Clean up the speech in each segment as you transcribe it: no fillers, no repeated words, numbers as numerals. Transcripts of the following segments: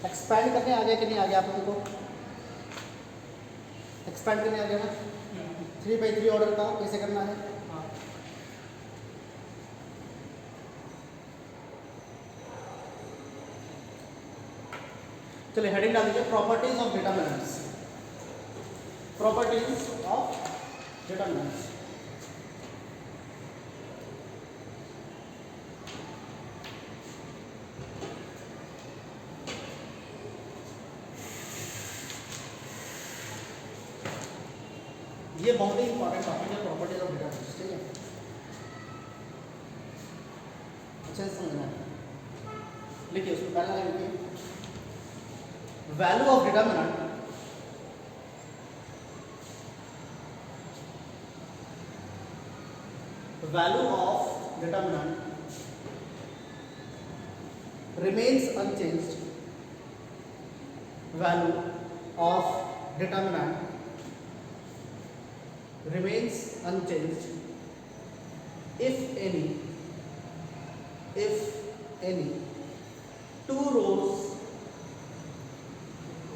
Expand करने आ गया कि नहीं आ गया आप लोगों को? एक्सपैंड करने आ गया ना? 3/3 ऑर्डर का कैसे करना है? चलिए हेडिंग डाल दीजिए, properties of determinants. Properties of determinants. ये बहुत ही इंपॉर्टेंट टॉपिक है, प्रॉपर्टीज ऑफ डिटरमिनेंट्स, ठीक है? अच्छे से समझना है। लिखिए उसको पहला लाइन लिखिए, value of determinant value of determinant remains unchanged. Value of determinant remains unchanged if any two rows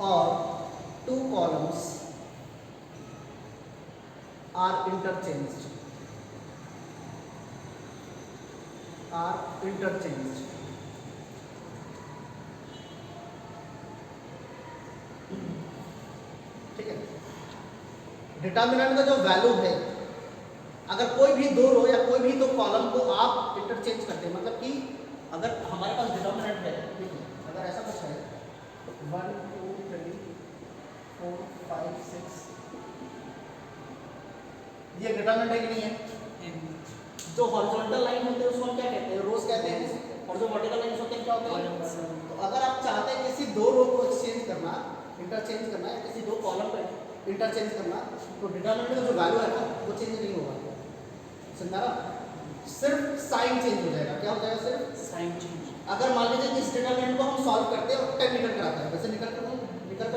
or two columns are interchanged. ठीक है? डिटर्मिनेंट का जो वैल्यू है, अगर कोई भी दो रो या कोई भी दो कॉलम को आप इंटरचेंज करते हैं, मतलब कि अगर हमारे पास डिटर्मिनेंट है, देखिए अगर ऐसा कुछ है 1 2 3 4 5 6, ये डिटर्मिनेंट है कि नहीं है? जो हॉरिजॉन्टल लाइन होते हैं उसको हम क्या कहते हैं? रोज कहते हैं, और जो वर्टिकल लाइन होते हैं क्या होते हैं? तो अगर आप चाहते हैं किसी दो रो को एक्सचेंज करना, इंटरचेंज करना है, किसी दो कॉलम को इंटरचेंज करना, तो डिटरमिनेंट का जो वैल्यू है ना वो चेंज नहीं होगा। समझा ना? सिर्फ साइन चेंज हो जाएगा। क्या हो जाएगा? सिर्फ साइन चेंज। अगर मान लीजिए इस डिटरमिनेंट को हम सॉल्व करते हैं और 10 निकल कर आता है, वैसे निकल कर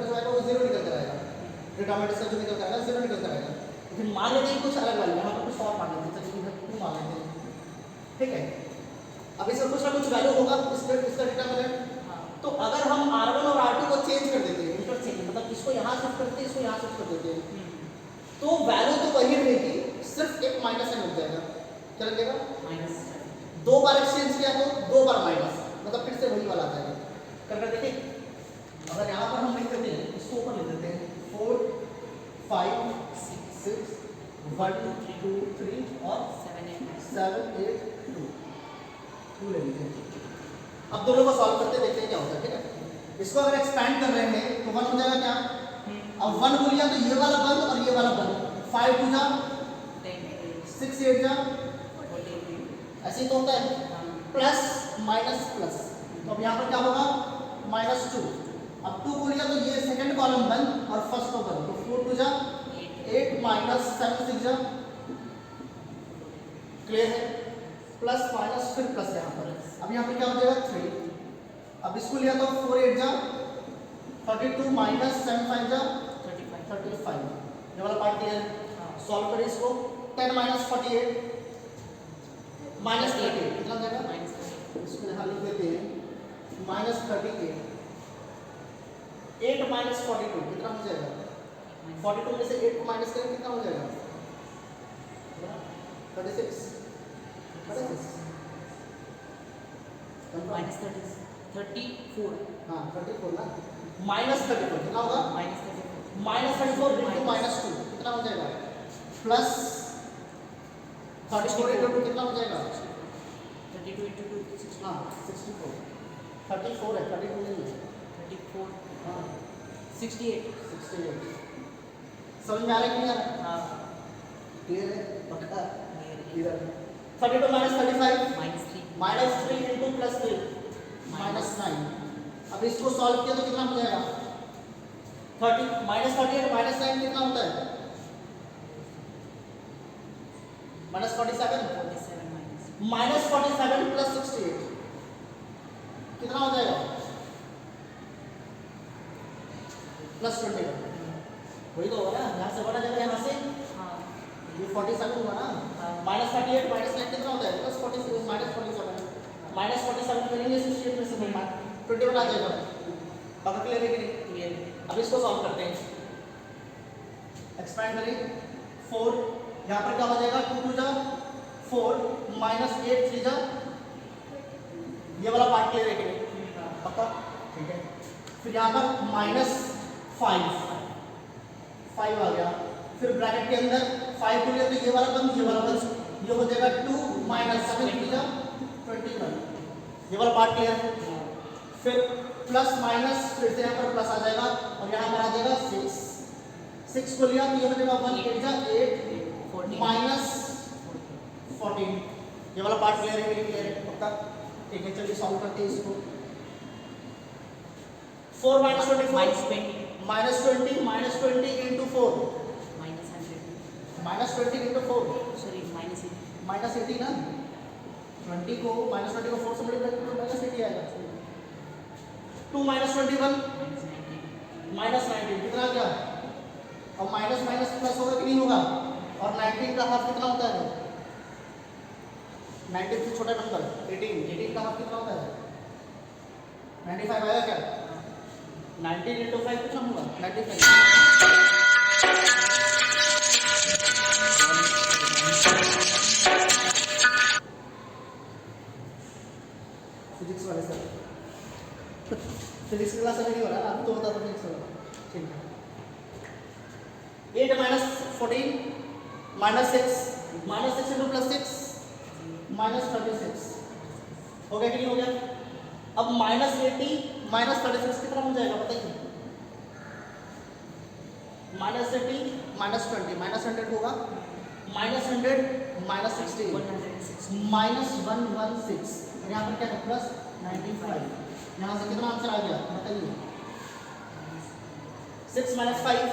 जो आएगा वो 0 निकल कर आएगा। डिटरमिनेंट का जो निकल कर आएगा 0 निकल कर आएगा। फिर मान लेते हैं कुछ अलग वैल्यू, यहाँ पर कुछ और मान लेते हैं, मान लेते हैं, ठीक है? अब इसमें कुछ ना कुछ वैल्यू होगा इसका डिटरमिनेंट। तो अगर हम R1 और R2 को चेंज कर देते हैं, इंटरचेंज मतलब इसको यहाँ शिफ्ट करते हैं, इसको यहाँ शिफ्ट कर देते हैं, तो वैल्यू तो वही रहेगी, सिर्फ एक माइनस साइन हो जाएगा। क्या लगेगा? माइनस। दो बार एक्सचेंज किया तो दो बार माइनस, मतलब फिर से वही वाला आ जाएगा। कर देखिए, अगर यहाँ पर हम लिख देते हैं, इसको ऊपर लिख देते हैं 4 5 6 1 2 3 और 7 8 2 ले लीजिए। अब दोनों को सॉल्व करते देखते हैं क्या होता है, ठीक है? इसको अगर एक्सपैंड कर रहे हैं तो 1 हो जाएगा क्या? अब 1 को लिया तो ये वाला बंद और ये वाला बंद, 5 2 जा 6 8 जा, ऐसे ही तो होता है, प्लस माइनस प्लस। तो अब यहाँ पर क्या होगा? -2। अब 2 को लिया तो ये सेकंड कॉलम बंद और फर्स्ट को बंद, तो 4 2 जा 8 -7 6 जा, क्लियर है? प्लस माइनस फिर प्लस यहाँ पर। अब यहाँ पर क्या हो जाएगा? 3। अब इसको लिया तो 4 8 जा 32 -7 5 जा 35। ये वाला पार्ट क्लियर है? सॉल्व करें इसको। 10 -48 -38 कितना हो जाएगा? इसको यहाँ लिख देते हैं -38। 8 -42 कितना हो जाएगा? 42 में से 8 को माइनस करें कितना हो जाएगा? 36 -34। हाँ 34 ना, -34 कितना होगा? -34 इंटू -2 कितना हो जाएगा? प्लस 34 इंटू कितना हो जाएगा? 32 इंटू 2 हाँ 64। 34 है, 32 नहीं है। 34 हाँ 68। समझ में आ रहा है कि नहीं आ रहा? हाँ क्लियर है? पक्का? क्लियर। 32 -35 -3 -3 into plus 3 -9। अब इसको सॉल्व किया तो कितना हो जाएगा? 30 -38 -9 कितना होता है? -47 -47 प्लस 68 कितना हो जाएगा? +20। वही तो होगा ना, यहाँ से बढ़ा जाएगा, यहाँ से ये 47 हुआ ना, -38 -9 कितना होता है? +47 -47 करेंगे 68 में से 21 आ जाएगा। अब क्लियर है कि नहीं? क्लियर। अब इसको सॉल्व करते हैं, एक्सपेंड करें 4, यहाँ पर क्या हो जाएगा 2 2 जा 4 माइनस 8 3 जा, ये वाला पार्ट क्लियर है कि नहीं? पक्का? ठीक है। फिर यहाँ पर माइनस 5 आ गया, फिर ब्रैकेट के अंदर 5 को लिया तो ये वाला बंद, ये वाला बंद, ये हो जाएगा 2 माइनस 7 3 जा 21, ये वाला पार्ट क्लियर है। फिर प्लस माइनस, फिर से यहाँ पर प्लस आ जाएगा और यहाँ पर आ जाएगा 6 को लिया तो ये हो जाएगा 1 8 जा 8 माइनस 14, ये वाला पार्ट क्लियर है कि नहीं? क्लियर है पक्का? ठीक है, चलिए सॉल्व करते हैं इसको। 4 minus 24 minus 20 minus 20 into 4 minus 20 into 4 sorry minus minus 80 ना, 20 को माइनस 20 को 4 से मल्टीप्लाई करो तो माइनस 80 आएगा। 2 माइनस 21 माइनस 19 कितना आ गया? और माइनस माइनस प्लस होगा कि नहीं होगा? और 19 का हाफ कितना होता है? 19 से छोटा नंबर 18 का हाफ कितना होता है? 95 आया क्या? 19 इंटू 5 कितना होगा? 95। फिजिक्स वाले सर, फिजिक्स क्लास अभी नहीं हो रहा ना, अभी तो होता था फिजिक्स वाला। ठीक है, 8 minus 14 minus 6 into plus 6 minus 36 हो गया कि नहीं हो गया? अब माइनस 80 माइनस 36 कितना हो जाएगा बताइए? माइनस 80 माइनस 20 माइनस 100 होगा, माइनस 100 माइनस 60 माइनस 116, यहाँ पर क्या है? प्लस 95। यहाँ से कितना आंसर आ गया बताइए? 6 माइनस 5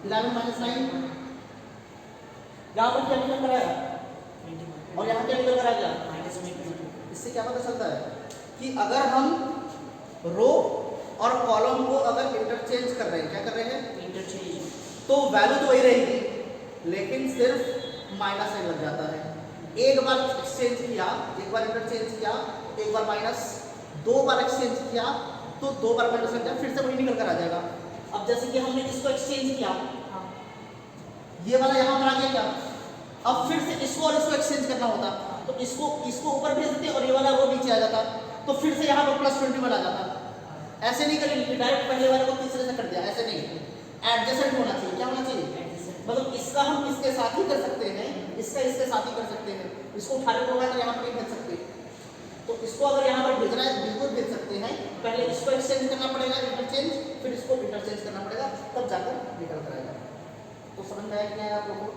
11 माइनस 9, यहाँ पर क्या निकल कर आएगा और यहाँ क्या निकल कर आ गया? इससे क्या पता चलता है कि अगर हम रो और कॉलम को अगर इंटरचेंज कर रहे हैं, क्या कर रहे हैं? इंटरचेंज, तो वैल्यू तो वही रहेगी लेकिन सिर्फ माइनस साइन लग जाता है। एक बार एक्सचेंज किया, एक बार इंटरचेंज किया, एक बार माइनस, 2 बार एक्सचेंज किया तो 2 बार माइनस लग जाएगा, फिर से वही निकल कर आ जाएगा। अब जैसे कि हमने इसको एक्सचेंज किया, ये वाला यहाँ पर आ गया क्या? अब फिर से इसको और इसको एक्सचेंज करना होता तो इसको ऊपर भेज देते और ये वाला वो नीचे आ जाता, तो फिर से यहाँ पर प्लस 21 आ जाता। ऐसे नहीं करेंगे कि डायरेक्ट पहले वाले को तीसरे से कर दिया, ऐसे नहीं, एडजेसेंट होना चाहिए। क्या होना चाहिए? मतलब इसका हम इसके साथ ही कर सकते हैं, इसका इसके साथ ही कर सकते हैं। इसको उठा के होगा तो यहाँ पर नहीं भेज सकते, तो इसको अगर यहाँ पर भेजना है बिल्कुल भेज सकते हैं। पहले इसको एक्सचेंज करना पड़ेगा, इंटरचेंज, फिर इसको इंटरचेंज करना पड़ेगा, तब जाकर निकल कर आएगा। तो समझ में आया कि नहीं आप लोगों को?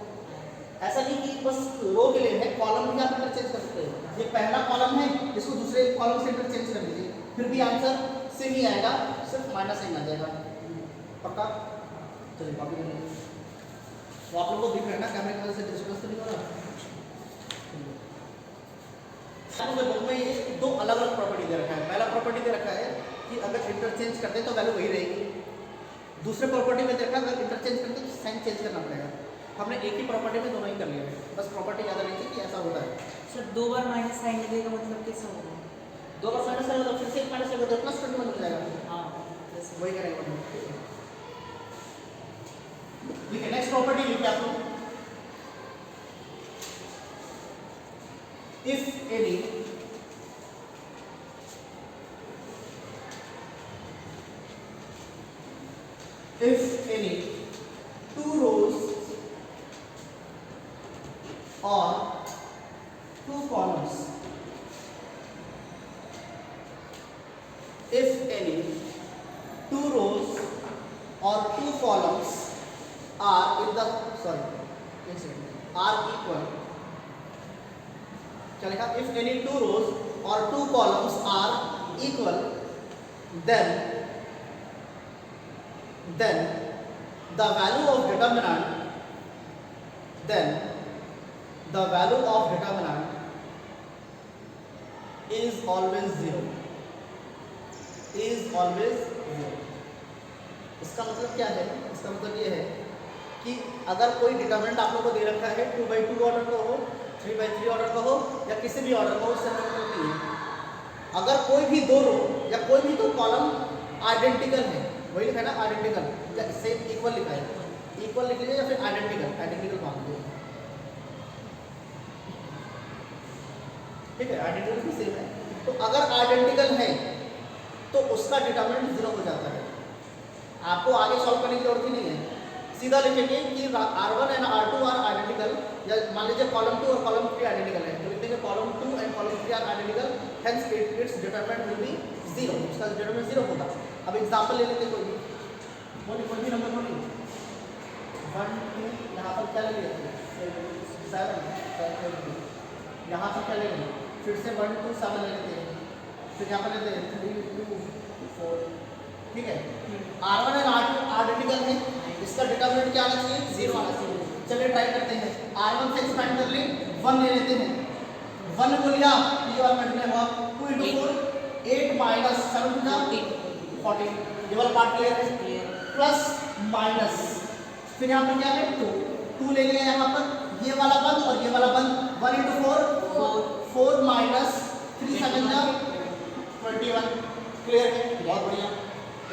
ऐसा नहीं कि बस रो के लिए है, कॉलम भी आप इंटरचेंज कर सकते हैं। ये पहला कॉलम है, इसको दूसरे कॉलम से इंटरचेंज कर लीजिए, फिर भी आंसर सेम ही आएगा, सिर्फ माइनस साइन आ जाएगा। पक्का? चलिए कॉपी कर लीजिए। तो आप लोगों को दिख रहा है ना कैमरे की वजह से डिस्टर्बेंस तो नहीं हो रहा? बुक में ये 2 अलग अलग प्रॉपर्टी दे रखा है। पहला प्रॉपर्टी दे रखा है कि अगर इंटरचेंज करते हैं तो वैल्यू वही रहेगी। दूसरे प्रॉपर्टी में दे रखा है अगर इंटरचेंज करते हैं तो साइन चेंज करना पड़ेगा। हमने एक ही प्रॉपर्टी में दोनों ही कर लिया है, बस प्रॉपर्टी याद रखिए कि ऐसा होता है। सर 2 बार माइनस साइन लगेगा मतलब कैसा होगा? 2 बार माइनस लगेगा तो फिर से एक माइनस लगेगा तो प्लस 21 हो जाएगा। हाँ, वही करेंगे। ठीक है, नेक्स्ट प्रॉपर्टी लिखिए आप लोग। If any two rows or 2 columns, if any 2 rows or 2 columns are in the are equal, क्या लिखा? if any 2 rows or 2 columns are equal, then the value of determinant is always 0, इसका मतलब क्या है? इसका मतलब ये है कि अगर कोई डिटरमिनेंट आप लोगों को दे रखा है 2/2 ऑर्डर का हो, 3/3 ऑर्डर का हो या किसी भी ऑर्डर का हो, उससे मतलब नहीं है। अगर कोई भी दो रो या कोई भी दो कॉलम आइडेंटिकल है, वही लिखा है ना आइडेंटिकल, या सेम इक्वल लिखा है, इक्वल लिख लीजिए या फिर आइडेंटिकल, आइडेंटिकल मान लीजिए, ठीक है, आइडेंटिकल भी सेम है। तो अगर आइडेंटिकल है तो उसका डिटरमिनेंट 0 हो जाता है। आपको आगे सॉल्व करने की जरूरत ही नहीं है, सीधा लिखेंगे कि R1 and R2 are identical, या मान लीजिए कॉलम 2 और कॉलम 3 आइडेंटिकल है, तो लिख देंगे column 2 and column 3 are identical, hence its determinant will be 0, उसका डिटरमिनेंट 0 होगा। अब एग्जांपल ले लेते कोई भी, कोई भी नंबर बोलिए, 1 2, यहाँ पर क्या ले लेते हैं 7, यहाँ पर क्या ले लेंगे, फिर से 1 2 7 ले लेते हैं, फिर यहाँ पर लेते हैं 3 2 4, ठीक है। R1 एंड R2 आइडेंटिकल है, इसका डिटरमिनेंट क्या आना चाहिए, 0 आना चाहिए। चलिए ट्राई करते हैं, R1 से एक्सपेंड कर ले, 1 ले लेते हैं, 1 को लिया, ये वाला मल्टीप्लाई हुआ 2 into 4 8 minus 7 का 14, ये वाला पार्ट क्लियर है, प्लस माइनस, फिर यहाँ पर क्या है 2 ले लिया, यहाँ पर ये वाला बंद और ये वाला बंद, 1 into 4 4 minus 3 7 का 21, क्लियर है, बहुत बढ़िया।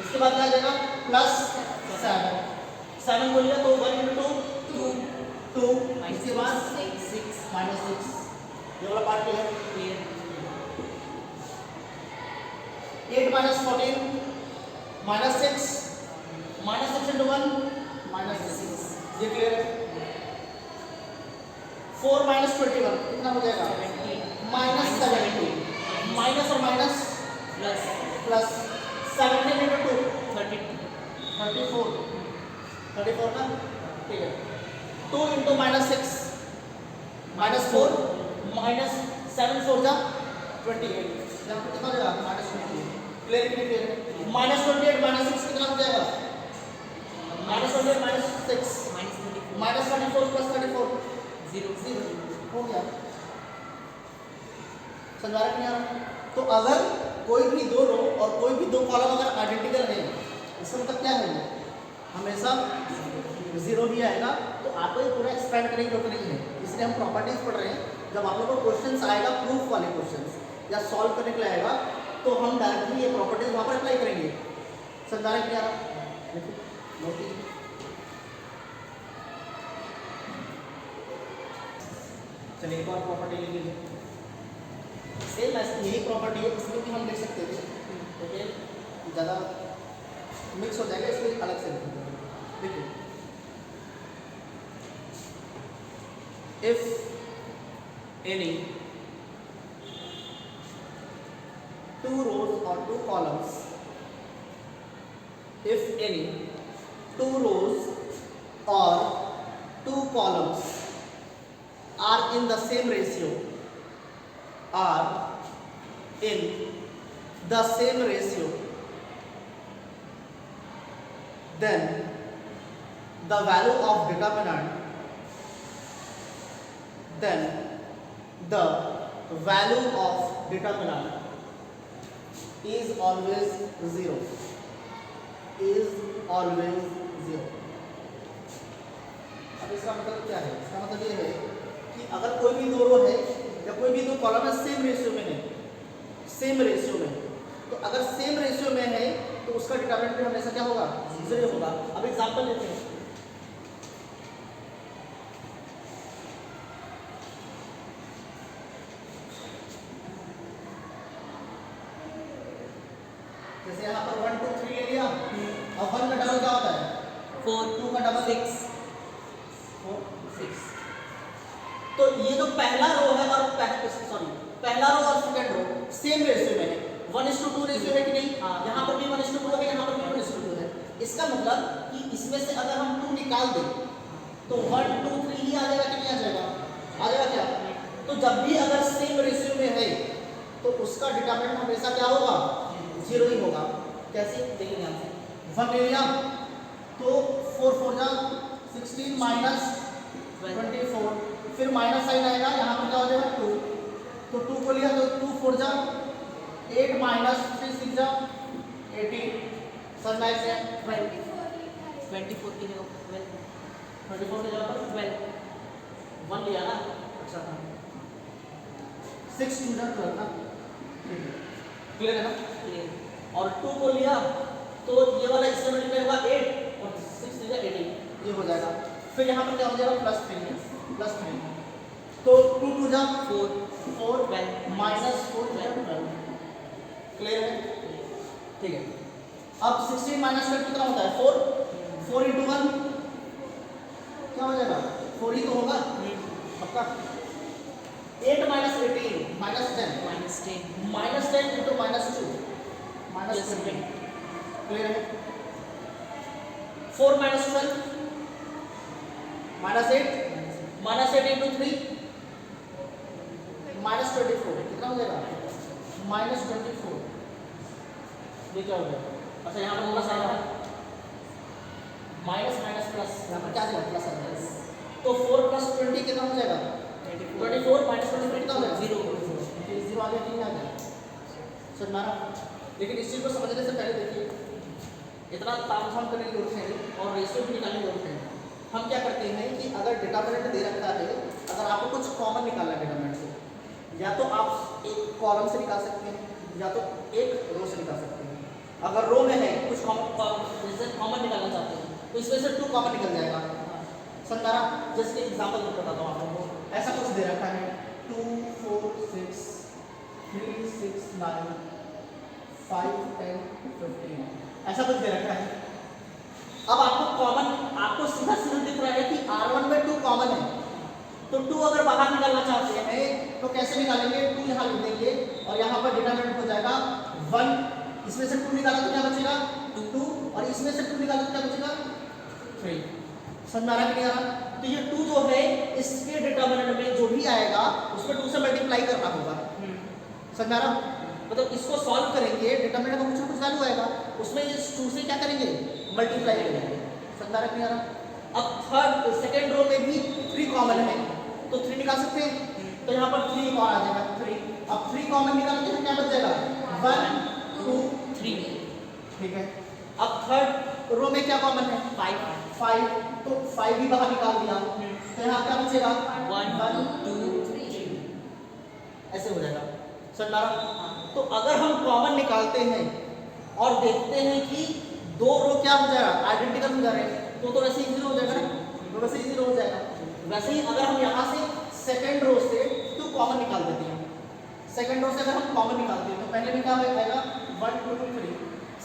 इसके बाद क्या आ जाएगा प्लस 7 को लिया तो 1 into 2 इसके बाद 6 माइनस 6, ये वाला part clear, 8 minus 14 minus 6 into 1 minus 6, ये क्लियर है। 4 minus 21 कितना हो जाएगा, माइनस 70, माइनस और माइनस प्लस 17 into 2 34 ना, ठीक है। 2 into minus 6 minus 4 minus 7 4 जा 28, यहाँ पर कितना हो जाएगा minus 28, clear clear, minus 28 minus 6 कितना हो जाएगा, माइनस 28 माइनस 6 माइनस 24 प्लस 34 0 हो गया, समझा रहे नहीं आ रहा। तो अगर कोई भी दो रो और कोई भी दो कॉलम अगर आइडेंटिकल है, इसका मतलब क्या है, हमेशा 0 ही आएगा। तो आपको ये पूरा एक्सपेंड करने की जरूरत नहीं है, इसलिए हम प्रॉपर्टीज पढ़ रहे हैं। जब आप लोगों को क्वेश्चंस आएगा प्रूफ वाले क्वेश्चंस या सॉल्व करने के लिए आएगा, तो हम डायरेक्टली ये प्रॉपर्टीज वहाँ पर अप्लाई करेंगे, समझा रहे क्या नोट कीजिए। चलिए एक और प्रॉपर्टी ले लीजिए, सेम यही प्रॉपर्टी है, इसमें भी हम लिख सकते थे, ओके, ज़्यादा मिक्स हो जाएगा इसलिए अलग से लिखेंगे। देखिए, if any 2 rows or 2 columns, if any 2 rows or 2 columns are in the same ratio, then the value of determinant is always 0, अब इसका मतलब क्या है, इसका मतलब ये है कि अगर कोई भी दो रो है या कोई भी दो कॉलम है सेम रेशियो में है, तो अगर सेम रेशियो में है तो उसका डिटरमिनेंट हमेशा क्या होगा, 0 होगा। अब एग्जांपल लेते हैं, जैसे यहाँ पर 1 2 3 ले लिया, और 1 का डबल क्या होता है 4 2 का डबल 6 4 6। तो ये जो पहला रो है और पहला रो और सेकंड रो सेम रेशियो में है, 1:2 रेशियो है कि नहीं, यहाँ पर भी 1:2 है, यहाँ पर भी 1:2 है। इसका मतलब कि इसमें से अगर हम 2 निकाल दें तो 1 2 3 ही आ जाएगा कि नहीं आ जाएगा, आ जाएगा क्या। तो जब भी अगर सेम रेशियो में है तो उसका डिटरमिनेंट हमेशा क्या होगा, 0 ही होगा। कैसे देखेंगे हम, 1 ले लिया तो 4 4 जा 16 माइनस 24, फिर माइनस साइन आएगा, यहाँ पर क्या हो जाएगा 2, तो 2 को लिया तो 2 4 जा 8 माइनस 3 6 जा 18, सर मैच है 24 की जगह 24 की जगह पर 12 1 लिया ना, अच्छा था 6 2 जा 12 ना, ठीक है। क्लियर है ना? क्लियर। और 2 को लिया तो ये वाला इससे मल्टीप्लाई होगा 8 और 6 लिया 18, ये हो जाएगा। फिर यहाँ पर क्या हो जाएगा +3 तो 2 2 जा 4 4 12 माइनस 4 12। क्लियर है? ठीक है। अब 16 माइनस 12 कितना होता है 4 4 इंटू 1 क्या हो जाएगा 4 ही तो होगा पक्का। 8 minus 18 minus 10 -10 into -2 minus Yes, 20। Clear है? 4 माइनस 12 -8 इंटू 3 -24 कितना हो जाएगा -24। ये क्या हो गया? अच्छा यहाँ पर प्लस आएगा माइनस माइनस प्लस, यहाँ पर क्या आ जाएगा प्लस आ जाएगा। तो 4 + 20 कितना हो जाएगा 24 माइनस 23 कितना हो जाएगा 0 0 आ गया कि नहीं आ गया समझ में आ रहा? लेकिन इस चीज़ को समझने से पहले देखिए इतना तामझाम करने की जरूरत है नहीं और रेशियो भी निकालने की जरूरत है। हम क्या करते हैं कि अगर डिटरमिनेंट दे रखा है, अगर आपको कुछ कॉमन निकालना है डिटरमिनेंट से, या तो आप एक कॉलम से निकाल सकते हैं या तो एक रो से निकाल सकते हैं। अगर रो में है कुछ कॉमन निकालना चाहते हैं तो इसमें से 2 कॉमन निकल जाएगा। समझ आ रहा? जैसे एग्जाम्पल बताता हूँ आप लोगों को। ऐसा कुछ दे रखा है 2 4 6 3 6 9 5 10 15 ऐसा कुछ दे रखा है। अब आपको कॉमन, आपको सीधा सीधा दिख रहा है कि R1 में 2 कॉमन है, तो 2 अगर बाहर निकालना चाहते हैं तो कैसे निकालेंगे? 2 यहाँ लिख देंगे और यहाँ पर डिटरमिनेंट हो जाएगा 1। इसमें से 2 निकाला तो क्या बचेगा 2 और इसमें से 2 निकाला तो क्या बचेगा 3। समझ में आ रहा कि नहीं आ रहा? तो ये 2 जो है इसके डिटरमिनेंट में जो भी आएगा उसमें 2 से मल्टीप्लाई करना होगा। समझ में आ रहा? मतलब इसको सॉल्व करेंगे, डिटरमिनेंट का कुछ ना कुछ वैल्यू आएगा, उसमें इस 2 से क्या करेंगे मल्टीप्लाई करेंगे। समझ में आ रहा कि नहीं आ रहा? अब सेकंड रो में भी 3 कॉमन है तो 3 निकाल सकते हैं, तो यहाँ पर 3 और आ जाएगा 3। अब 3 कॉमन निकालते हैं क्या बच जाएगा 1 2 3। ठीक है। अब थर्ड रो में क्या कॉमन है 5 तो 5 भी बाहर निकाल दिया तो यहाँ क्या बचेगा 1 2 3 ऐसे हो जाएगा। समझ आ रहा? तो अगर हम कॉमन निकालते हैं और देखते हैं कि 2 रो क्या हो जाएगा आइडेंटिकल हो जा रहे हैं तो वैसे इजी हो जाएगा ना, तो वैसे इजी हो जाएगा। वैसे ही अगर हम यहाँ से सेकंड रो से 2 कॉमन निकाल देते हैं, सेकंड रो से अगर हम कॉमन निकालते हैं तो पहले में क्या हो जाएगा 1 2 3।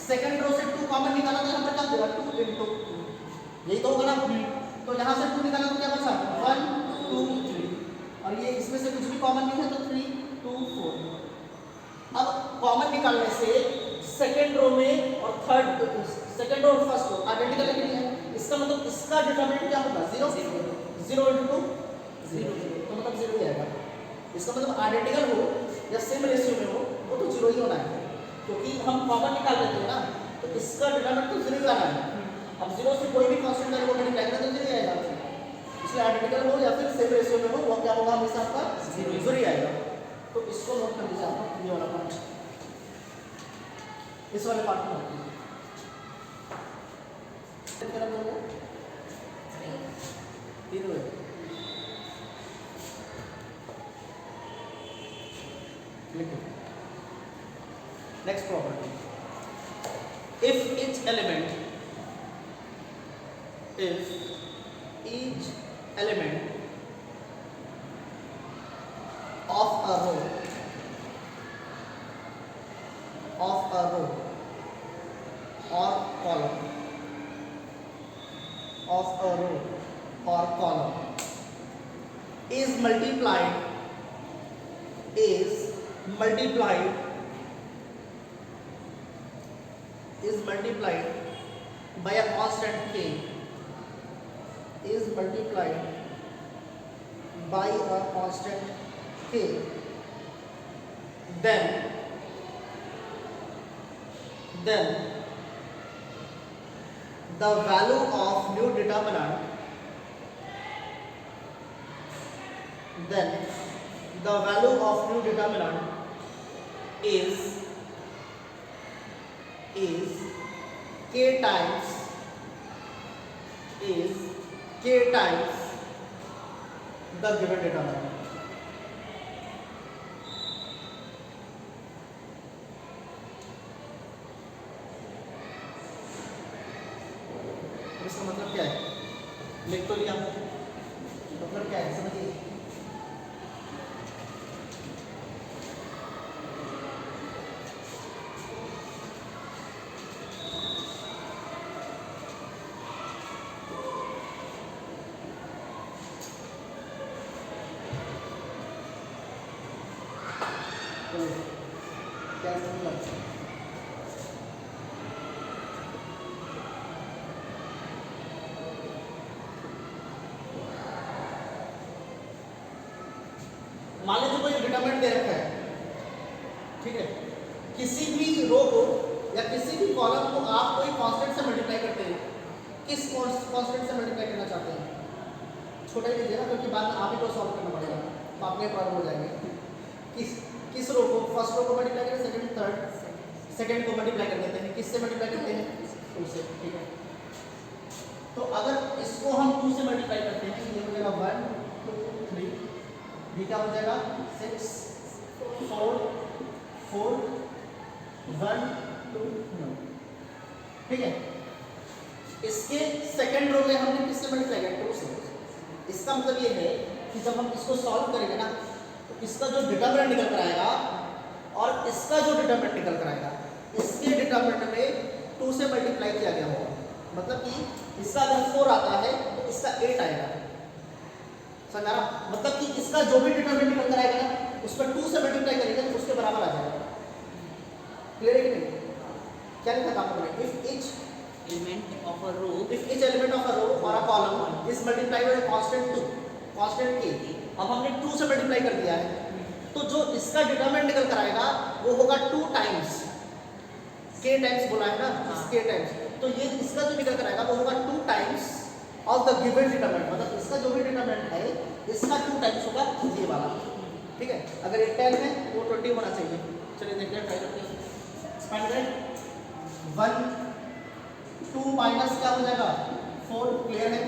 सेकंड रो से 2 कॉमन निकाला तो यहाँ पर क्या देगा 2 इंटू यही तो होगा ना। तो यहाँ से 2 निकाला तो क्या बचा 1 2 3 और ये इसमें से कुछ भी कॉमन नहीं है तो 3 2 4। अब कॉमन निकालने से सेकंड रो में और थर्ड सेकंड और फर्स्ट रो आइडेंटिकल है कि नहीं है, इसका मतलब इसका डिटरमिनेंट क्या होगा 0 0 इंटू 0 तो मतलब 0 ही आएगा। इसका मतलब आइडेंटिकल हो या सेम रेशियो में हो वो तो 0 ही होना है, क्योंकि हम कॉमन निकाल लेते हैं ना तो इसका डिटरमिनेंट तो 0 ही आना है। अब 0 से कोई भी कांस्टेंट वैल्यू को मल्टीप्लाई करें तो 0 ही आएगा, इसलिए आइडेंटिकल हो या फिर सेम रेशियो में हो वो क्या होगा हमेशा आपका 0 ही आएगा। तो इसको नोट कर लीजिए आप, ये वाला पार्ट, इस वाले पार्ट को नोट कीजिए। कितना हो गया 3 हुए। लिखो next property, if each element of a row or column is multiplied by a constant k, then the value of new determinant is k times the given determinant। इसका मतलब क्या है, लिख तो लिया, मतलब क्या है समझिए। क्या मतलब मान लीजिए कोई डिटरमिनेंट दे रखा है, ठीक है, किसी भी रो को या किसी भी कॉलम को आप कोई कांस्टेंट से मल्टीप्लाई करते हैं, किस कांस्टेंट से मल्टीप्लाई करना चाहते हैं, छोटा ही लीजिए ना क्योंकि बाद में आप ही को सॉल्व करना पड़ेगा तो आपके प्रॉब्लम हो जाएंगे। किस रो को, फर्स्ट रो को मल्टीप्लाई करें, सेकंड थर्ड, सेकंड को मल्टीप्लाई कर देते हैं, किससे मल्टीप्लाई करते हैं, 2 से, ठीक है। तो अगर इसको हम 2 से मल्टीप्लाई करते हैं, ये हो जाएगा 1 2 3, ये क्या हो जाएगा 6 4 4 1 2 9, ठीक है। इसके सेकंड रो में हमने किससे मल्टीप्लाई किया, 2 से। इसका मतलब ये है कि जब हम इसको सॉल्व करेंगे ना तो इसका जो डिटरमिनेंट निकल कर आएगा और इसका जो डिटरमिनेंट निकल कर आएगा, इसके डिटरमिनेंट में 2 से मल्टीप्लाई किया गया होगा, मतलब कि इसका अगर 4 आता है तो इसका 8 आएगा, समझ आ रहा, मतलब कि इसका जो भी डिटरमिनेंट निकल कर आएगा ना उस पर 2 से मल्टीप्लाई करेंगे तो उसके बराबर आ जाएगा। क्लियर है कि नहीं? क्या लिखा था आपने, if each element of a row if each element of a row or a column is multiplied by a constant 2, constant k, अब हमने 2 से मल्टीप्लाई कर दिया है तो जो इसका डिटरमिनेंट निकल कर आएगा वो होगा 2 टाइम्स k टाइम्स बोला है ना, इस k टाइम्स, तो ये इसका जो निकल कर आएगा वो होगा 2 times of the given determinant, मतलब इसका जो भी डिटरमिनेंट है इसका 2 टाइम्स होगा ये वाला, ठीक है। अगर ये 10 है तो 20 होना चाहिए। चलिए देखते हैं, ट्राई करते हैं, एक्सपेंड करें, 1 2 माइनस क्या हो जाएगा 4, क्लियर है,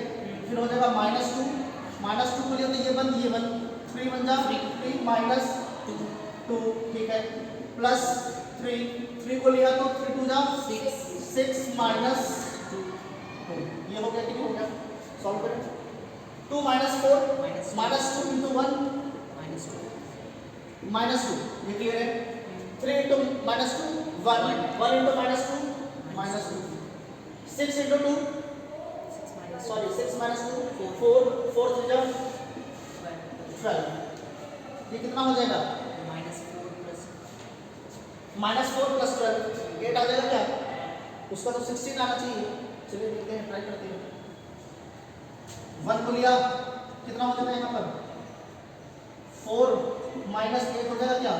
फिर हो जाएगा -2 को लिया तो ये 1 3 बन जा 3 माइनस 2, ठीक है, प्लस 3 को लिया तो 3 2 जा 6 माइनस 2, ये हो गया, ठीक हो गया, सॉल्व करें, 2 माइनस 4 माइनस 2 इंटू 1 माइनस 2, ये क्लियर है, 3 into minus 2 1 into minus 2 minus 2, 6 into 2 6 minus 2 4 3 जा 12, ये कितना हो जाएगा -4 प्लस 12 8 आ जाएगा क्या, उसका तो 16 आना चाहिए। चलिए देखते हैं, ट्राई करते हैं, 1 को लिया कितना हो जाएगा यहाँ पर 4 माइनस 8 हो जाएगा क्या,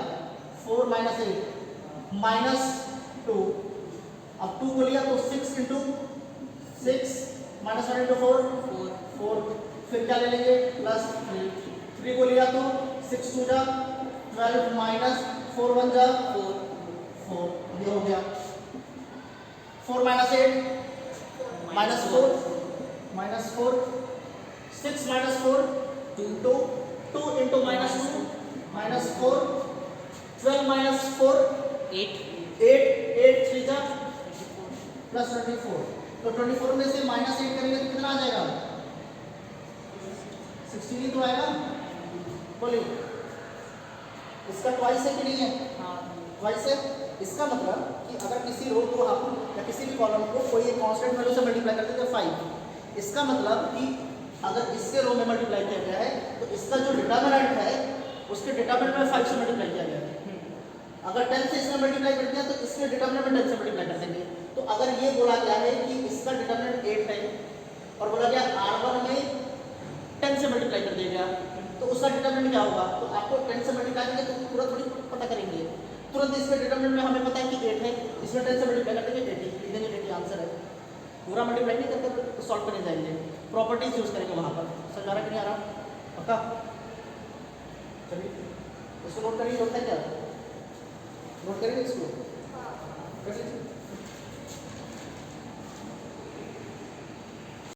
4 माइनस 8 माइनस 2, अब 2 को लिया तो 6 इंटू 6 माइनस 1 इंटू 4, फिर क्या ले लेंगे प्लस 3 को लिया तो 6 2 जा 12 माइनस 4 1 जा 4, ये हो गया, 4 minus 8 minus 4 6 minus 4 2 into minus 2 minus 4 12 minus 4 8 3 जा प्लस 24, तो 24 में से माइनस 8 करेंगे तो कितना आ जाएगा 16 ही तो आएगा, बोलिए इसका ट्वाइस है कि नहीं है, ट्वाइस है। इसका मतलब कि अगर किसी रो को आप या किसी भी कॉलम को कोई एक कांस्टेंट वैल्यू से मल्टीप्लाई करते हैं 5, इसका मतलब कि अगर इसके रो में मल्टीप्लाई किया गया है तो इसका जो डिटरमिनेंट है उसके डिटरमिनेंट में 5 से मल्टीप्लाई किया गया है, अगर 10 से इसमें मल्टीप्लाई कर दिया तो इसके डिटरमिनेंट में 10 से मल्टीप्लाई कर देंगे। तो अगर ये बोला गया है कि इसका डिटरमिनेंट 8 है और बोला गया R1 में 10 से मल्टीप्लाई कर दिया गया तो उसका डिटरमिनेंट क्या होगा, तो आपको 10 से मल्टीप्लाई करेंगे तो पूरा थोड़ी पता करेंगे, तुरंत इसके डिटरमिनेंट में हमें पता है कि 8 है, इसमें 10 से मल्टीप्लाई कर देंगे 80, 80 आंसर है, पूरा मल्टीप्लाई नहीं करके सॉल्व करने जाएंगे, प्रॉपर्टीज यूज करेंगे वहाँ पर। समझ आ रहा कि नहीं आ रहा, पक्का? चलिए इसको नोट करिए, नोट है क्या, नोट करिए इसको, कर लीजिए।